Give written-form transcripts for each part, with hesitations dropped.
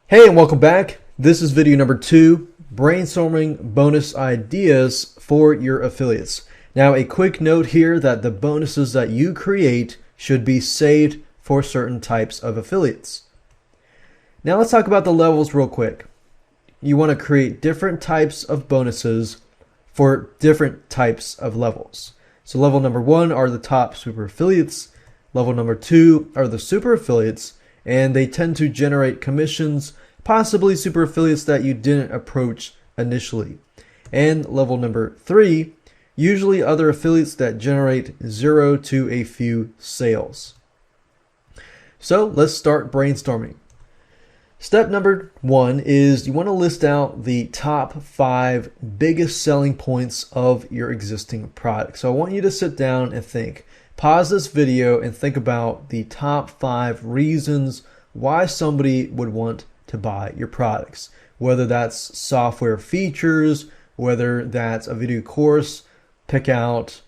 Hey, and welcome back. This is video number 2, brainstorming bonus ideas for your affiliates. Now, a quick note here that the bonuses that you create should be saved for certain types of affiliates. Now let's talk about the levels real quick. You want to create different types of bonuses for different types of levels. So level number 1 are the top super affiliates. Level number 2 are the super affiliates, and they tend to generate commissions, possibly super affiliates that you didn't approach initially. And level number 3, usually other affiliates that generate 0 to a few sales. So let's start brainstorming. Step number 1 is you want to list out the top 5 biggest selling points of your existing product. So I want you to sit down and think. Pause this video and think about the top 5 reasons why somebody would want to buy your products. Whether that's software features, whether that's a video course, pick out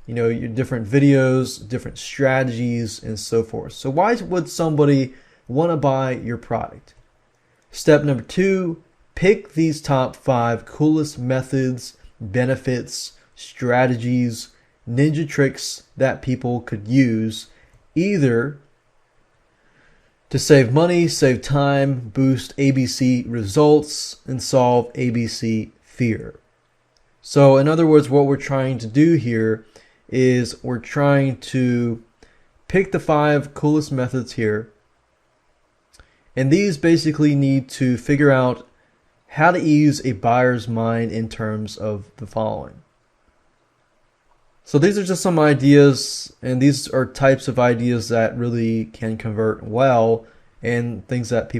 your different videos, different strategies, and so forth. So why would somebody want to buy your product? Step number 2, pick these top 5 coolest methods, benefits, strategies, ninja tricks that people could use either to save money, save time, boost ABC results, and solve ABC fear. So in other words, what we're trying to do here is we're trying to pick the 5 coolest methods here. And these basically need to figure out how to ease a buyer's mind in terms of the following. So these are just some ideas, and these are types of ideas that really can convert well and things that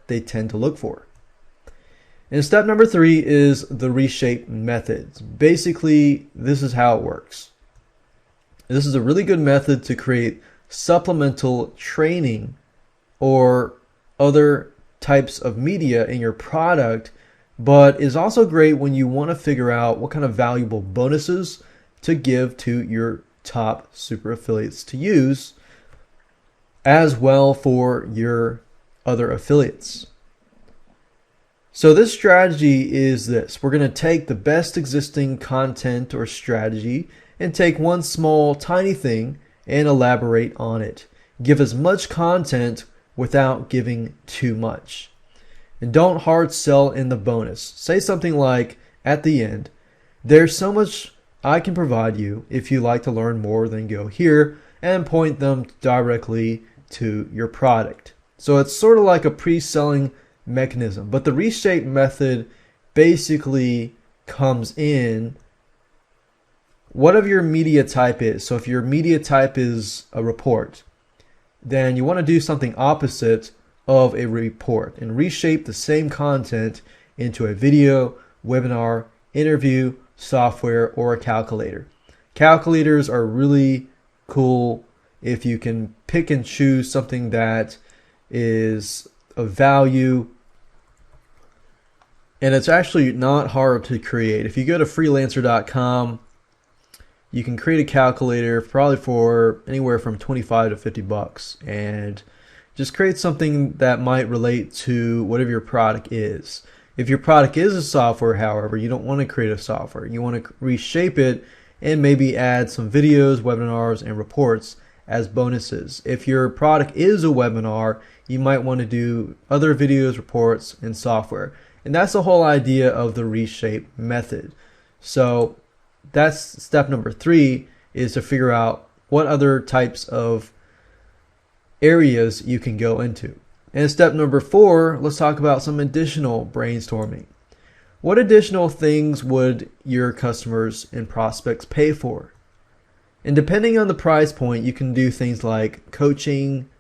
they tend to look for. And step number 3 is the reshape methods. Basically, this is how it works. This is a really good method to create supplemental training or other types of media in your product, but is also great when you want to figure out what kind of valuable bonuses to give to your top super affiliates to use as well for your other affiliates. So this strategy is this. We're going to take the best existing content or strategy and take one small tiny thing and elaborate on it. Give as much content without giving too much. And don't hard sell in the bonus. Say something like at the end, there's so much I can provide you. If you like to learn more, then go here, and point them directly to your product. So it's sort of like a pre-selling mechanism, but the reshape method basically comes in whatever your media type is. So if your media type is a report, then you want to do something opposite of a report and reshape the same content into a video, webinar, interview, software, or a calculator. Calculators are really cool if you can pick and choose something that is of value, and it's actually not hard to create. If you go to freelancer.com, you can create a calculator probably for anywhere from 25 to 50 bucks, and just create something that might relate to whatever your product is. If your product is a software, however, you don't want to create a software. You want to reshape it and maybe add some videos, webinars, and reports as bonuses. If your product is a webinar, you might want to do other videos, reports, and software. And that's the whole idea of the reshape method. So that's step number 3, is to figure out what other types of areas you can go into. And step number 4, let's talk about some additional brainstorming. What additional things would your customers and prospects pay for? And depending on the price point, you can do things like coaching,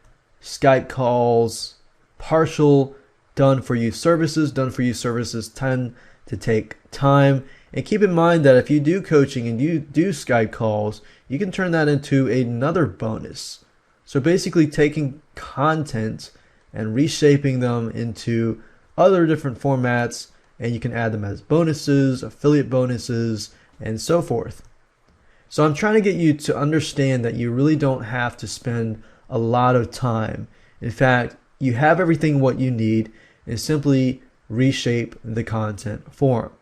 Skype calls, partial done-for-you services. Done-for-you services tend to take time. And keep in mind that if you do coaching and you do Skype calls, you can turn that into another bonus. So basically taking content and reshaping them into other different formats, and you can add them as bonuses, affiliate bonuses, and so forth. So I'm trying to get you to understand that you really don't have to spend a lot of time. In fact, you have everything what you need and simply reshape the content form.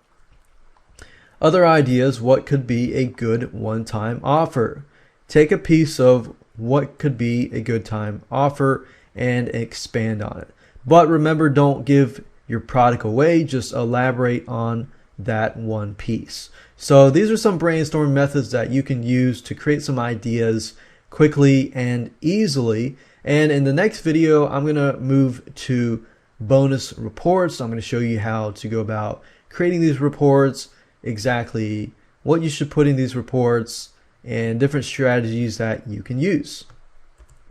Other ideas, what could be a good one-time offer? Take a piece of what could be a good time offer and expand on it. But remember, don't give your product away, just elaborate on that one piece. So these are some brainstorming methods that you can use to create some ideas quickly and easily. And in the next video, I'm going to move to bonus reports. I'm going to show you how to go about creating these reports, exactly what you should put in these reports, and different strategies that you can use.